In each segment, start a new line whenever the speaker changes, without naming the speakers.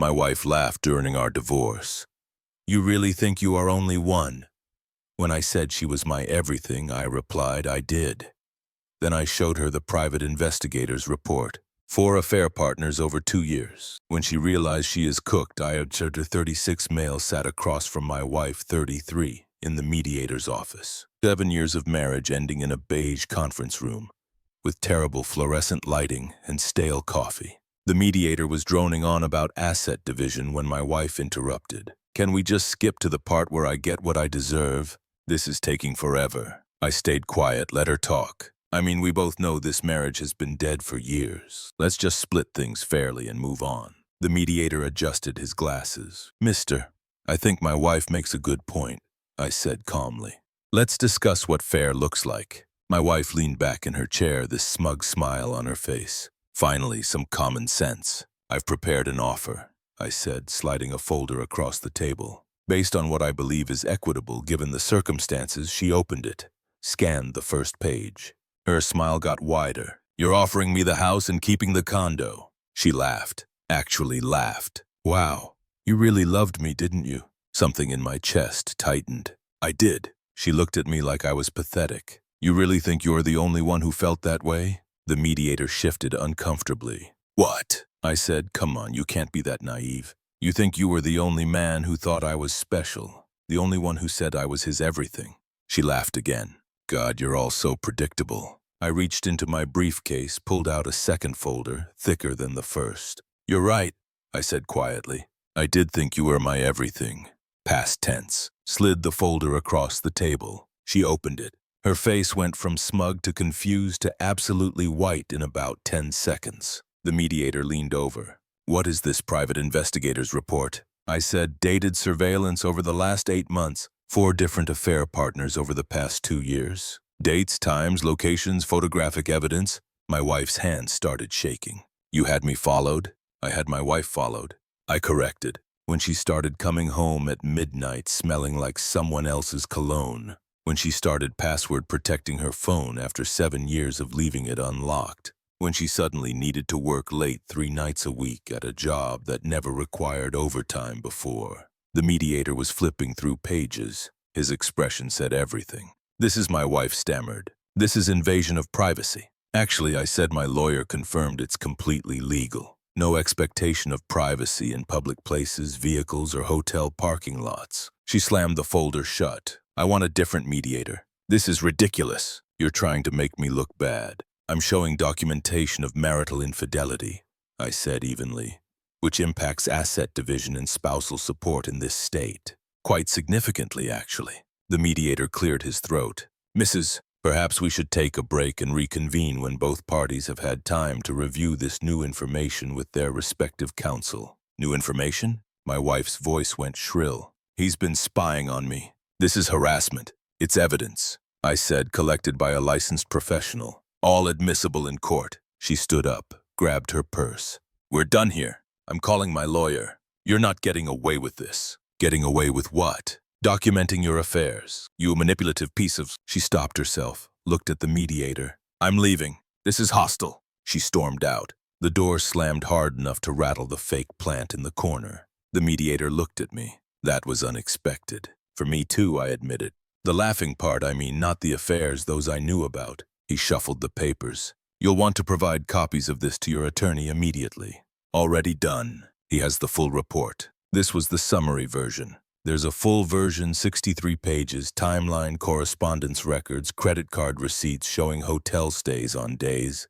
My wife laughed during our divorce. You really think you are only one? When I said she was my everything, I replied I did. Then I showed her the private investigator's report. 4 affair partners over 2 years. When she realized she is cooked, I observed her 36 male sat across from my wife, 33, in the mediator's office. 7 years of marriage ending in a beige conference room, with terrible fluorescent lighting and stale coffee. The mediator was droning on about asset division when my wife interrupted. Can we just skip to the part where I get what I deserve? This is taking forever. I stayed quiet, let her talk. I mean, we both know this marriage has been dead for years. Let's just split things fairly and move on. The mediator adjusted his glasses. Mister, I think my wife makes a good point, I said calmly. Let's discuss what fair looks like. My wife leaned back in her chair, this smug smile on her face. Finally, some common sense. I've prepared an offer, I said, sliding a folder across the table. Based on what I believe is equitable given the circumstances, she opened it, scanned the first page. Her smile got wider. You're offering me the house and keeping the condo. She laughed, actually laughed. Wow, you really loved me, didn't you? Something in my chest tightened. I did. She looked at me like I was pathetic. You really think you're the only one who felt that way? The mediator shifted uncomfortably. What? I said, come on, you can't be that naive. You think you were the only man who thought I was special, the only one who said I was his everything. She laughed again. God, you're all so predictable. I reached into my briefcase, pulled out a second folder, thicker than the first. You're right, I said quietly. I did think you were my everything. Past tense. Slid the folder across the table. She opened it. Her face went from smug to confused to absolutely white in about 10 seconds. The mediator leaned over. What is this private investigator's report? I said, dated surveillance over the last 8 months, 4 different affair partners over the past 2 years. Dates, times, locations, photographic evidence. My wife's hands started shaking. You had me followed? I had my wife followed. I corrected. When she started coming home at midnight smelling like someone else's cologne. When she started password protecting her phone after 7 years of leaving it unlocked. When she suddenly needed to work late 3 nights a week at a job that never required overtime before. The mediator was flipping through pages. His expression said everything. This is my wife stammered. This is invasion of privacy. Actually, I said my lawyer confirmed it's completely legal. No expectation of privacy in public places, vehicles, or hotel parking lots. She slammed the folder shut. I want a different mediator. This is ridiculous. You're trying to make me look bad. I'm showing documentation of marital infidelity, I said evenly, which impacts asset division and spousal support in this state. Quite significantly, actually. The mediator cleared his throat. Mrs., perhaps we should take a break and reconvene when both parties have had time to review this new information with their respective counsel. New information? My wife's voice went shrill. He's been spying on me. This is harassment. It's evidence, I said, collected by a licensed professional. All admissible in court. She stood up, grabbed her purse. We're done here. I'm calling my lawyer. You're not getting away with this. Getting away with what? Documenting your affairs. You manipulative piece of... She stopped herself, looked at the mediator. I'm leaving. This is hostile. She stormed out. The door slammed hard enough to rattle the fake plant in the corner. The mediator looked at me. That was unexpected. For me too, I admitted. The laughing part, I mean, not the affairs, those I knew about. He shuffled the papers. You'll want to provide copies of this to your attorney immediately. Already done. He has the full report. This was the summary version. There's a full version, 63 pages, timeline, correspondence records, credit card receipts showing hotel stays on days.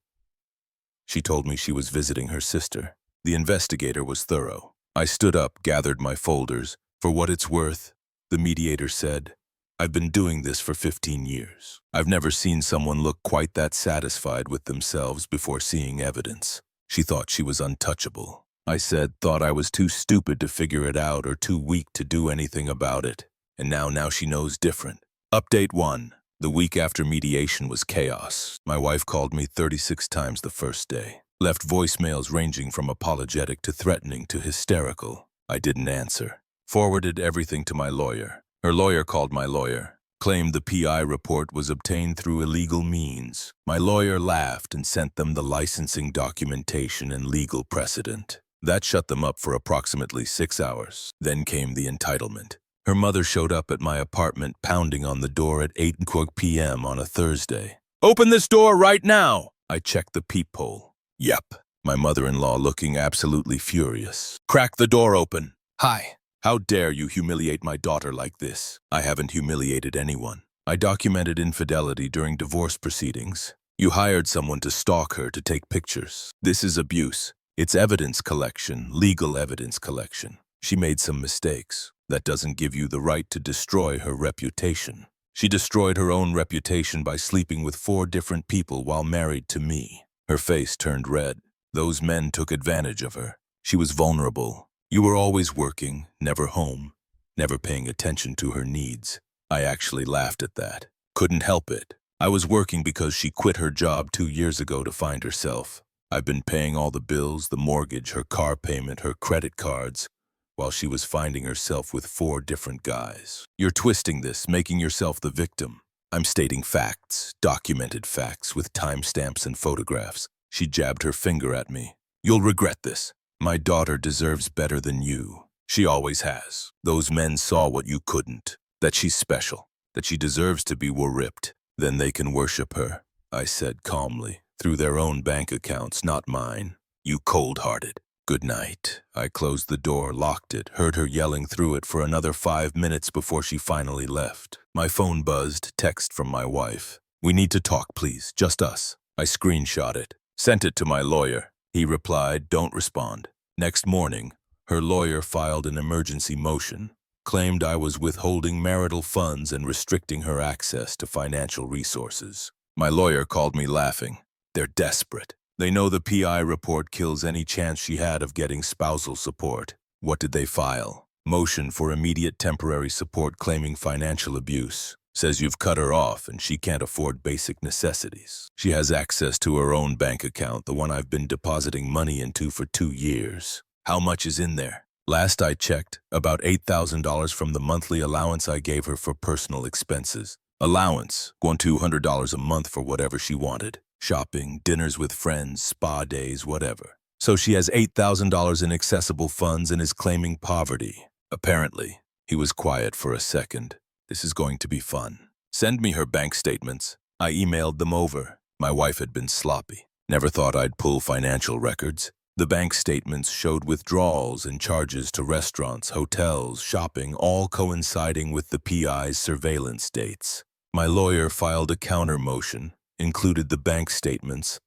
She told me she was visiting her sister. The investigator was thorough. I stood up, gathered my folders. For what it's worth, the mediator said, I've been doing this for 15 years. I've never seen someone look quite that satisfied with themselves before seeing evidence. She thought she was untouchable. I said, thought I was too stupid to figure it out or too weak to do anything about it. And now she knows different. Update 1. The week after mediation was chaos. My wife called me 36 times the first day. Left voicemails ranging from apologetic to threatening to hysterical. I didn't answer. Forwarded everything to my lawyer. Her lawyer called my lawyer. Claimed the PI report was obtained through illegal means. My lawyer laughed and sent them the licensing documentation and legal precedent. That shut them up for approximately 6 hours. Then came the entitlement. Her mother showed up at my apartment pounding on the door at 8 p.m. on a Thursday. "Open this door right now!" I checked the peephole. Yep. My mother-in-law looking absolutely furious. "Crack the door open." "Hi. How dare you humiliate my daughter like this?" "I haven't humiliated anyone. I documented infidelity during divorce proceedings. You hired someone to stalk her to take pictures. This is abuse. It's evidence collection, legal evidence collection. She made some mistakes. That doesn't give you the right to destroy her reputation. She destroyed her own reputation by sleeping with 4 different people while married to me." Her face turned red. "Those men took advantage of her. She was vulnerable. You were always working, never home, never paying attention to her needs." I actually laughed at that. Couldn't help it. I was working because she quit her job 2 years ago to find herself. I've been paying all the bills, the mortgage, her car payment, her credit cards, while she was finding herself with 4 different guys. You're twisting this, making yourself the victim. I'm stating facts, documented facts, with timestamps and photographs. She jabbed her finger at me. "You'll regret this. My daughter deserves better than you. She always has. Those men saw what you couldn't, that she's special, that she deserves to be ripped. Then they can worship her," I said calmly, "through their own bank accounts, not mine. You cold-hearted. Good night." I closed the door, locked it, heard her yelling through it for another 5 minutes before she finally left. My phone buzzed, text from my wife. "We need to talk, please, just us." I screenshot it, sent it to my lawyer. He replied, "Don't respond." Next morning, her lawyer filed an emergency motion, claimed I was withholding marital funds and restricting her access to financial resources. My lawyer called me laughing. They're desperate. They know the PI report kills any chance she had of getting spousal support. What did they file? Motion for immediate temporary support claiming financial abuse. Says you've cut her off and she can't afford basic necessities. She has access to her own bank account, the one I've been depositing money into for 2 years. How much is in there? Last I checked, about $8,000 from the monthly allowance I gave her for personal expenses. Allowance, $200 a month for whatever she wanted. Shopping, dinners with friends, spa days, whatever. So she has $8,000 in accessible funds and is claiming poverty. Apparently. He was quiet for a second. This is going to be fun. Send me her bank statements. I emailed them over. My wife had been sloppy. Never thought I'd pull financial records. The bank statements showed withdrawals and charges to restaurants, hotels, shopping, all coinciding with the PI's surveillance dates. My lawyer filed a counter motion, included the bank statements,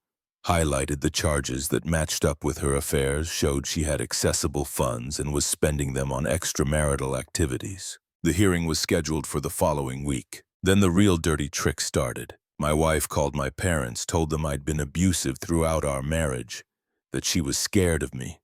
highlighted the charges that matched up with her affairs, showed she had accessible funds and was spending them on extramarital activities. The hearing was scheduled for the following week. Then the real dirty trick started. My wife called my parents, told them I'd been abusive throughout our marriage, that she was scared of me,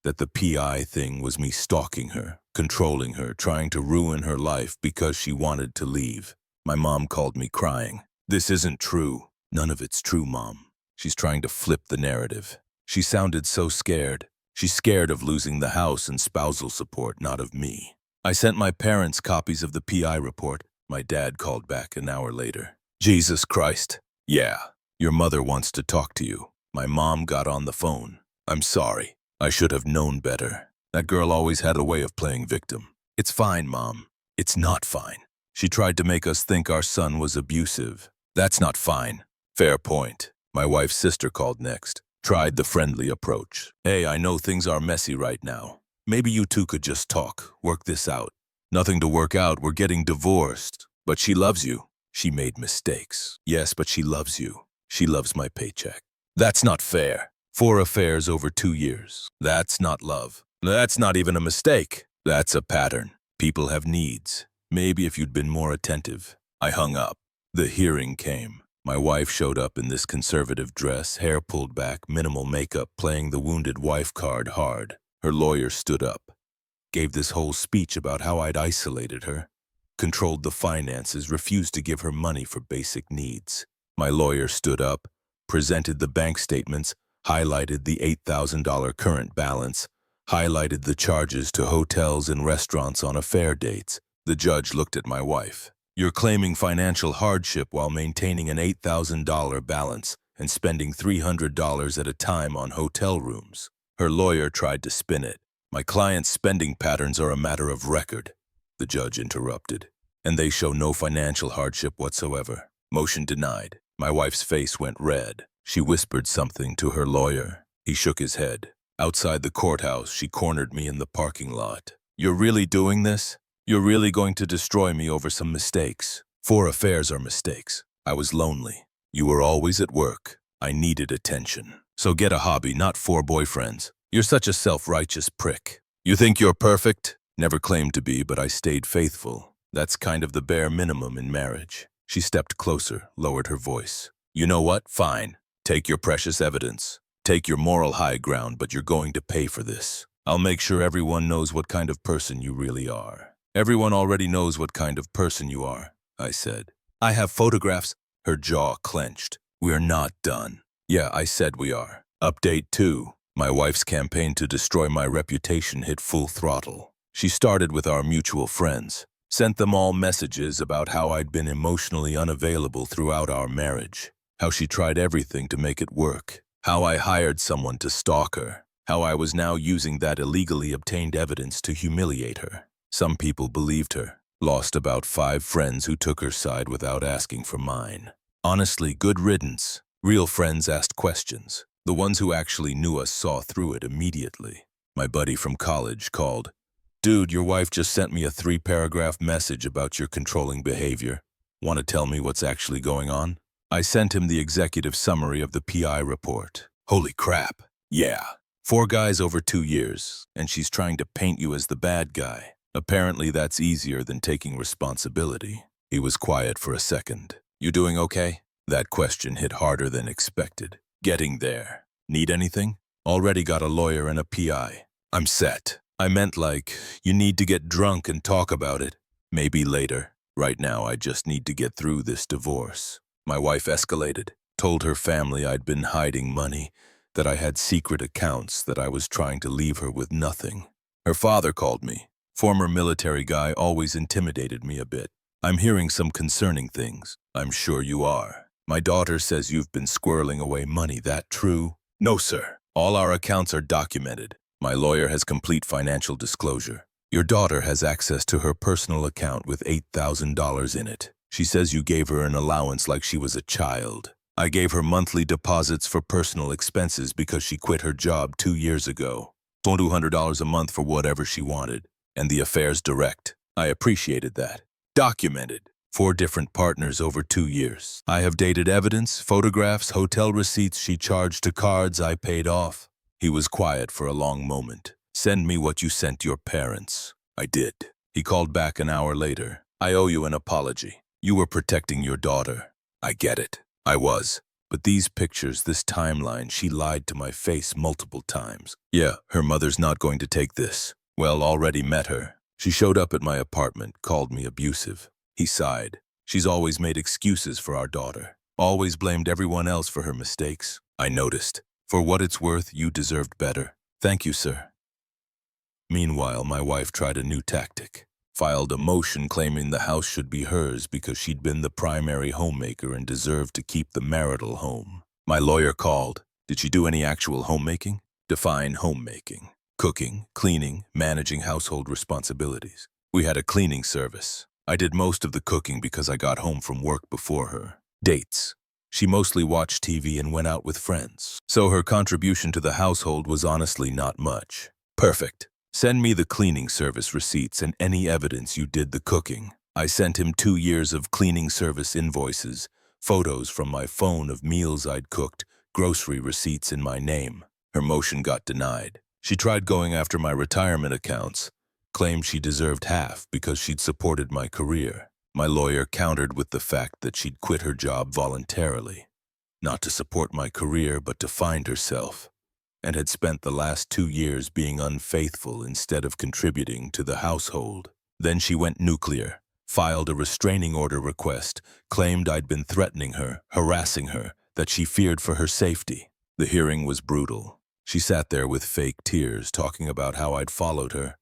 that the PI thing was me stalking her, controlling her, trying to ruin her life because she wanted to leave. My mom called me crying. "This isn't true." "None of it's true, Mom." She's trying to flip the narrative. She sounded so scared. She's scared of losing the house and spousal support, not of me. I sent my parents copies of the PI report. My dad called back an hour later. "Jesus Christ. Yeah, your mother wants to talk to you." My mom got on the phone. "I'm sorry. I should have known better. That girl always had a way of playing victim." "It's fine, Mom." "It's not fine. She tried to make us think our son was abusive." "That's not fine." "Fair point." My wife's sister called next. Tried the friendly approach. "Hey, I know things are messy right now. Maybe you two could just talk, work this out." "Nothing to work out. We're getting divorced." "But she loves you." "She made mistakes." "Yes, but she loves you." "She loves my paycheck." "That's not fair." 4 affairs over 2 years. "That's not love." "That's not even a mistake." "That's a pattern. People have needs. Maybe if you'd been more attentive." I hung up. The hearing came. My wife showed up in this conservative dress, hair pulled back, minimal makeup, playing the wounded wife card hard. Her lawyer stood up, gave this whole speech about how I'd isolated her, controlled the finances, refused to give her money for basic needs. My lawyer stood up, presented the bank statements, highlighted the $8,000 current balance, highlighted the charges to hotels and restaurants on affair dates. The judge looked at my wife. "You're claiming financial hardship while maintaining an $8,000 balance and spending $300 at a time on hotel rooms. Her lawyer tried to spin it. My client's spending patterns are a matter of record, the judge interrupted, and they show no financial hardship whatsoever. Motion denied. My wife's face went red. She whispered something to her lawyer. He shook his head. Outside the courthouse, she cornered me in the parking lot. You're really doing this? You're really going to destroy me over some mistakes? 4 affairs are mistakes. I was lonely. You were always at work. I needed attention. So get a hobby, not 4 boyfriends. You're such a self-righteous prick. You think you're perfect? Never claimed to be, but I stayed faithful. That's kind of the bare minimum in marriage. She stepped closer, lowered her voice. You know what? Fine. Take your precious evidence. Take your moral high ground, but you're going to pay for this. I'll make sure everyone knows what kind of person you really are. Everyone already knows what kind of person you are, I said. I have photographs. Her jaw clenched. We're not done. Yeah, I said we are. Update 2. My wife's campaign to destroy my reputation hit full throttle. She started with our mutual friends. Sent them all messages about how I'd been emotionally unavailable throughout our marriage. How she tried everything to make it work. How I hired someone to stalk her. How I was now using that illegally obtained evidence to humiliate her. Some people believed her. Lost about 5 friends who took her side without asking for mine. Honestly, good riddance. Real friends asked questions. The ones who actually knew us saw through it immediately. My buddy from college called. Dude, your wife just sent me a 3-paragraph message about your controlling behavior. Want to tell me what's actually going on? I sent him the executive summary of the PI report. Holy crap. Yeah. 4 guys over 2 years, and she's trying to paint you as the bad guy. Apparently that's easier than taking responsibility. He was quiet for a second. You doing okay? That question hit harder than expected. Getting there. Need anything? Already got a lawyer and a PI. I'm set. I meant like, you need to get drunk and talk about it. Maybe later. Right now I just need to get through this divorce. My wife escalated. Told her family I'd been hiding money, that I had secret accounts, that I was trying to leave her with nothing. Her father called me. Former military guy, always intimidated me a bit. I'm hearing some concerning things. I'm sure you are. My daughter says you've been squirreling away money. That true? No, sir. All our accounts are documented. My lawyer has complete financial disclosure. Your daughter has access to her personal account with $8,000 in it. She says you gave her an allowance like she was a child. I gave her monthly deposits for personal expenses because she quit her job 2 years ago. $200 a month for whatever she wanted. And the affair's direct. I appreciated that. Documented. 4 different partners over 2 years. I have dated evidence, photographs, hotel receipts she charged to cards I paid off. He was quiet for a long moment. Send me what you sent your parents. I did. He called back an hour later. I owe you an apology. You were protecting your daughter. I get it. I was. But these pictures, this timeline, she lied to my face multiple times. Yeah, her mother's not going to take this. Well, already met her. She showed up at my apartment, called me abusive. He sighed. She's always made excuses for our daughter. Always blamed everyone else for her mistakes. I noticed. For what it's worth, you deserved better. Thank you, sir. Meanwhile, my wife tried a new tactic. Filed a motion claiming the house should be hers because she'd been the primary homemaker and deserved to keep the marital home. My lawyer called. Did she do any actual homemaking? Define homemaking. Cooking, cleaning, managing household responsibilities. We had a cleaning service. I did most of the cooking because I got home from work before her. Dates. She mostly watched TV and went out with friends. So her contribution to the household was honestly not much. Perfect. Send me the cleaning service receipts and any evidence you did the cooking. I sent him 2 years of cleaning service invoices, photos from my phone of meals I'd cooked, grocery receipts in my name. Her motion got denied. She tried going after my retirement accounts, claimed she deserved half because she'd supported my career. My lawyer countered with the fact that she'd quit her job voluntarily, not to support my career but to find herself, and had spent the last 2 years being unfaithful instead of contributing to the household. Then she went nuclear, filed a restraining order request, claimed I'd been threatening her, harassing her, that she feared for her safety. The hearing was brutal. She sat there with fake tears talking about how I'd followed her,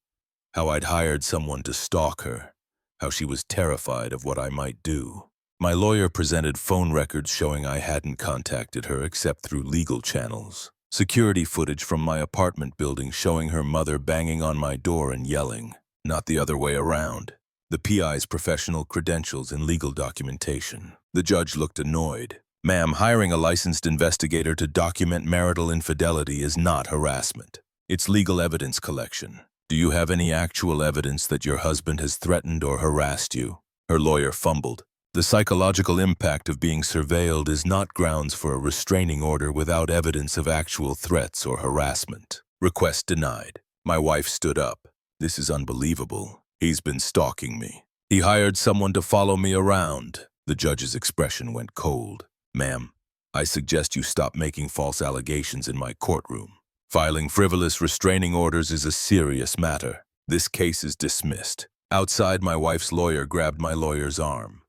how I'd hired someone to stalk her, how she was terrified of what I might do. My lawyer presented phone records showing I hadn't contacted her except through legal channels. Security footage from my apartment building showing her mother banging on my door and yelling, not the other way around. The PI's professional credentials and legal documentation. The judge looked annoyed. Ma'am, hiring a licensed investigator to document marital infidelity is not harassment. It's legal evidence collection. Do you have any actual evidence that your husband has threatened or harassed you? Her lawyer fumbled. The psychological impact of being surveilled is not grounds for a restraining order without evidence of actual threats or harassment. Request denied. My wife stood up. This is unbelievable. He's been stalking me. He hired someone to follow me around. The judge's expression went cold. Ma'am, I suggest you stop making false allegations in my courtroom. Filing frivolous restraining orders is a serious matter. This case is dismissed. Outside, my wife's lawyer grabbed my lawyer's arm.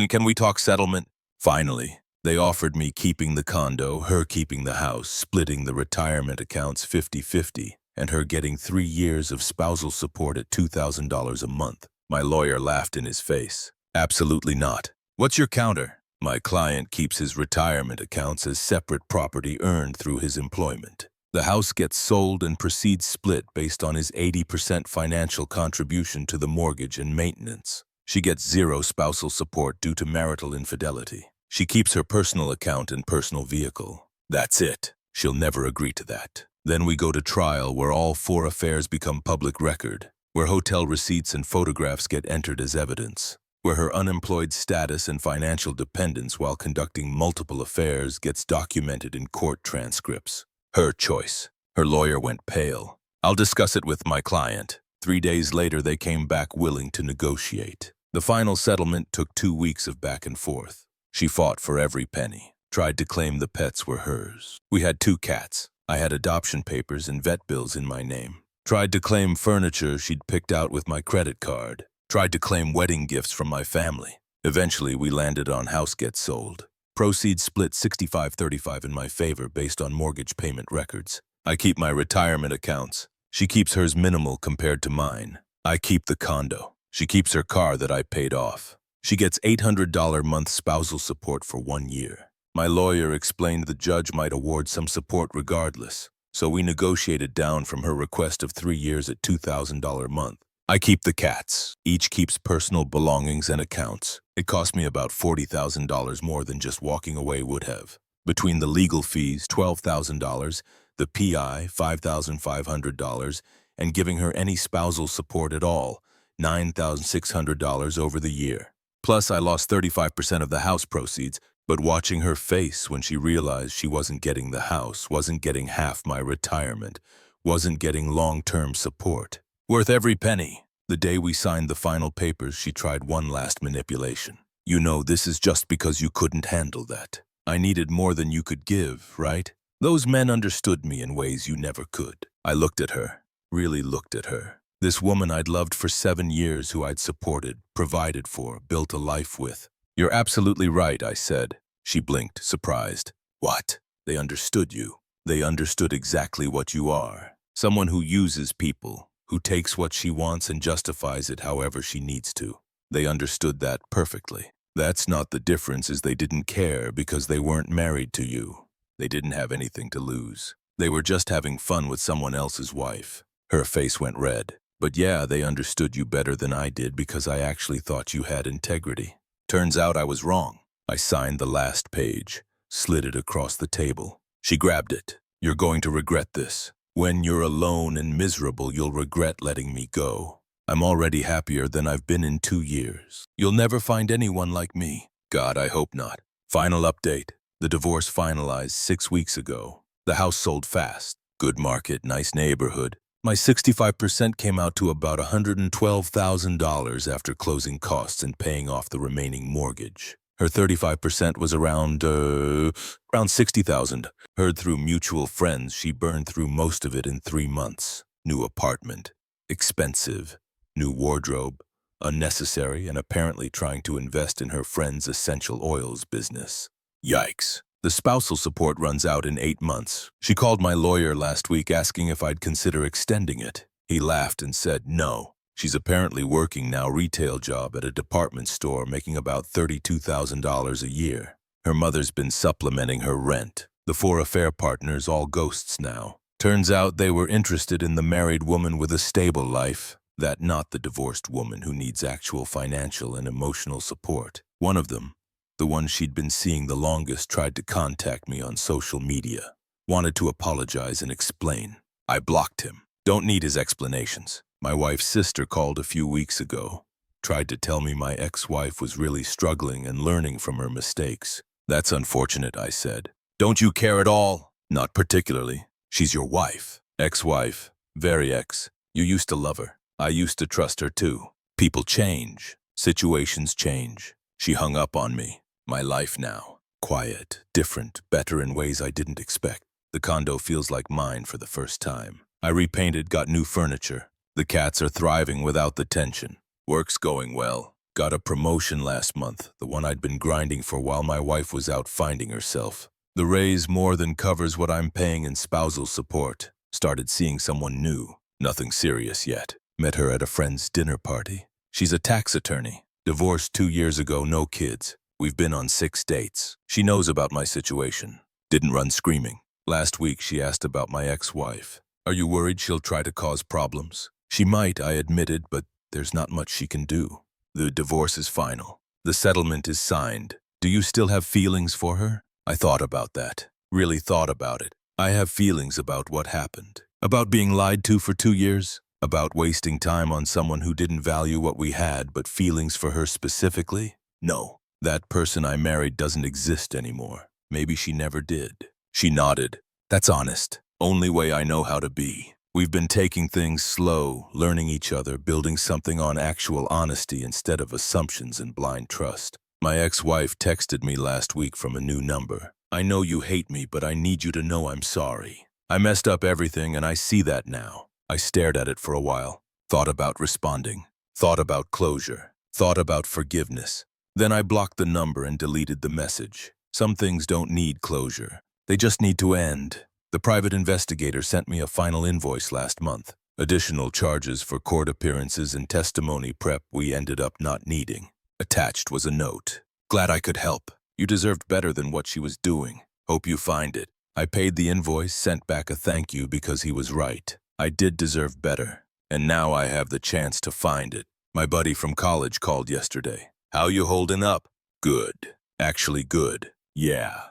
Can we talk settlement? Finally, they offered me keeping the condo, her keeping the house, splitting the retirement accounts 50-50, and her getting 3 years of spousal support at $2,000 a month. My lawyer laughed in his face. Absolutely not. What's your counter? My client keeps his retirement accounts as separate property earned through his employment. The house gets sold and proceeds split based on his 80% financial contribution to the mortgage and maintenance. She gets 0 spousal support due to marital infidelity. She keeps her personal account and personal vehicle. That's it. She'll never agree to that. Then we go to trial where all 4 affairs become public record, where hotel receipts and photographs get entered as evidence, where her unemployed status and financial dependence while conducting multiple affairs gets documented in court transcripts. Her choice. Her lawyer went pale. I'll discuss it with my client. 3 days later, they came back willing to negotiate. The final settlement took 2 weeks of back and forth. She fought for every penny, tried to claim the pets were hers. We had 2 cats. I had adoption papers and vet bills in my name. Tried to claim furniture she'd picked out with my credit card. Tried to claim wedding gifts from my family. Eventually, we landed on house gets sold. Proceeds split 65-35 in my favor based on mortgage payment records. I keep my retirement accounts. She keeps hers minimal compared to mine. I keep the condo. She keeps her car that I paid off. She gets $800 month spousal support for 1 year. My lawyer explained the judge might award some support regardless, so we negotiated down from her request of 3 years at $2,000 a month. I keep the cats. Each keeps personal belongings and accounts. It cost me about $40,000 more than just walking away would have. Between the legal fees, $12,000, the PI, $5,500, and giving her any spousal support at all, $9,600 over the year. Plus, I lost 35% of the house proceeds, but watching her face when she realized she wasn't getting the house, wasn't getting half my retirement, wasn't getting long-term support. Worth every penny. The day we signed the final papers, she tried one last manipulation. You know, this is just because you couldn't handle that. I needed more than you could give, right? Those men understood me in ways you never could. I looked at her, really looked at her. This woman I'd loved for 7 years, who I'd supported, provided for, built a life with. You're absolutely right, I said. She blinked, surprised. What? They understood you. They understood exactly what you are. Someone who uses people, who takes what she wants and justifies it however she needs to. They understood that perfectly. That's not the difference, is they didn't care because they weren't married to you. They didn't have anything to lose. They were just having fun with someone else's wife. Her face went red. But yeah, they understood you better than I did because I actually thought you had integrity. Turns out I was wrong. I signed the last page, slid it across the table. She grabbed it. You're going to regret this. When you're alone and miserable, you'll regret letting me go. I'm already happier than I've been in 2 years. You'll never find anyone like me. God, I hope not. Final update. The divorce finalized 6 weeks ago. The house sold fast. Good market, nice neighborhood. My 65% came out to about $112,000 after closing costs and paying off the remaining mortgage. Her 35% was around $60,000. Heard through mutual friends she burned through most of it in 3 months. New apartment. Expensive. New wardrobe. Unnecessary, and apparently trying to invest in her friend's essential oils business. Yikes. The spousal support runs out in 8 months. She called my lawyer last week asking if I'd consider extending it. He laughed and said no. She's apparently working now, retail job at a department store, making about $32,000 a year. Her mother's been supplementing her rent. The 4 affair partners all ghosts now. Turns out they were interested in the married woman with a stable life, that not the divorced woman who needs actual financial and emotional support. One of them, the one she'd been seeing the longest, tried to contact me on social media. Wanted to apologize and explain. I blocked him. Don't need his explanations. My wife's sister called a few weeks ago. Tried to tell me my ex-wife was really struggling and learning from her mistakes. That's unfortunate, I said. Don't you care at all? Not particularly. She's your wife. Ex-wife. Very ex. You used to love her. I used to trust her too. People change. Situations change. She hung up on me. My life now. Quiet, different, better in ways I didn't expect. The condo feels like mine for the first time. I repainted, got new furniture. The cats are thriving without the tension. Work's going well. Got a promotion last month, the one I'd been grinding for while my wife was out finding herself. The raise more than covers what I'm paying in spousal support. Started seeing someone new. Nothing serious yet. Met her at a friend's dinner party. She's a tax attorney. Divorced 2 years ago, no kids. We've been on 6 dates. She knows about my situation. Didn't run screaming. Last week she asked about my ex-wife. Are you worried she'll try to cause problems? She might, I admitted, but there's not much she can do. The divorce is final. The settlement is signed. Do you still have feelings for her? I thought about that. Really thought about it. I have feelings about what happened. About being lied to for 2 years. About wasting time on someone who didn't value what we had, but feelings for her specifically? No. That person I married doesn't exist anymore. Maybe she never did. She nodded. That's honest. Only way I know how to be. We've been taking things slow, learning each other, building something on actual honesty instead of assumptions and blind trust. My ex-wife texted me last week from a new number. I know you hate me, but I need you to know I'm sorry. I messed up everything and I see that now. I stared at it for a while. Thought about responding. Thought about closure. Thought about forgiveness. Then I blocked the number and deleted the message. Some things don't need closure. They just need to end. The private investigator sent me a final invoice last month. Additional charges for court appearances and testimony prep we ended up not needing. Attached was a note. Glad I could help. You deserved better than what she was doing. Hope you find it. I paid the invoice, sent back a thank you because he was right. I did deserve better. And now I have the chance to find it. My buddy from college called yesterday. How you holding up? Good. Actually good. Yeah.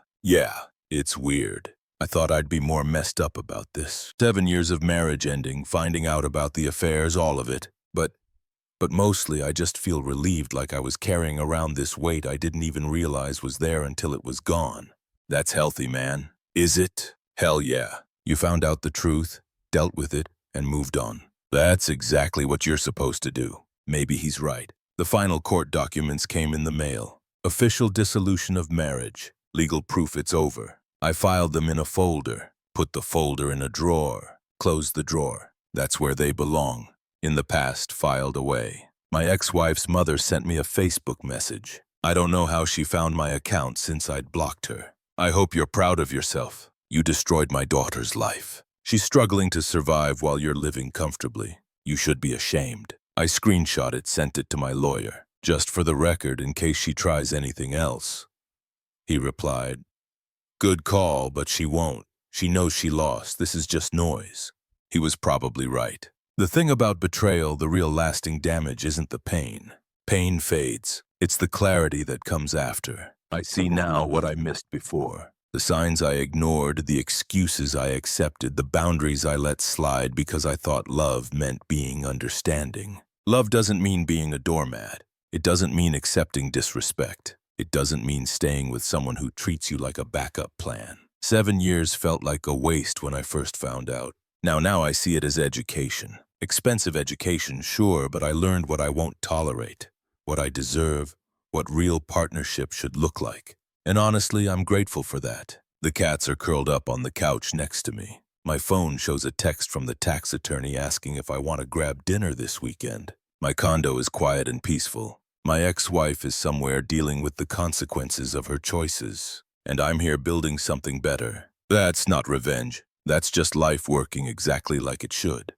It's weird. I thought I'd be more messed up about this. 7 years of marriage ending, finding out about the affairs, all of it. But mostly I just feel relieved, like I was carrying around this weight I didn't even realize was there until it was gone. That's healthy, man. Is it? Hell yeah. You found out the truth, dealt with it, and moved on. That's exactly what you're supposed to do. Maybe he's right. The final court documents came in the mail. Official dissolution of marriage. Legal proof it's over. I filed them in a folder, put the folder in a drawer, closed the drawer. That's where they belong. In the past, filed away. My ex-wife's mother sent me a Facebook message. I don't know how she found my account since I'd blocked her. I hope you're proud of yourself. You destroyed my daughter's life. She's struggling to survive while you're living comfortably. You should be ashamed. I screenshot it, sent it to my lawyer, just for the record in case she tries anything else. He replied, Good call, but she won't. She knows she lost. This is just noise. He was probably right. The thing about betrayal, the real lasting damage isn't the pain. Pain fades. It's the clarity that comes after. I see now what I missed before. The signs I ignored, the excuses I accepted, the boundaries I let slide because I thought love meant being understanding. Love doesn't mean being a doormat. It doesn't mean accepting disrespect. It doesn't mean staying with someone who treats you like a backup plan. 7 years felt like a waste when I first found out. Now I see it as education. Expensive education, sure, but I learned what I won't tolerate, what I deserve, what real partnership should look like. And honestly, I'm grateful for that. The cats are curled up on the couch next to me. My phone shows a text from the tax attorney asking if I want to grab dinner this weekend. My condo is quiet and peaceful. My ex-wife is somewhere dealing with the consequences of her choices, and I'm here building something better. That's not revenge. That's just life working exactly like it should.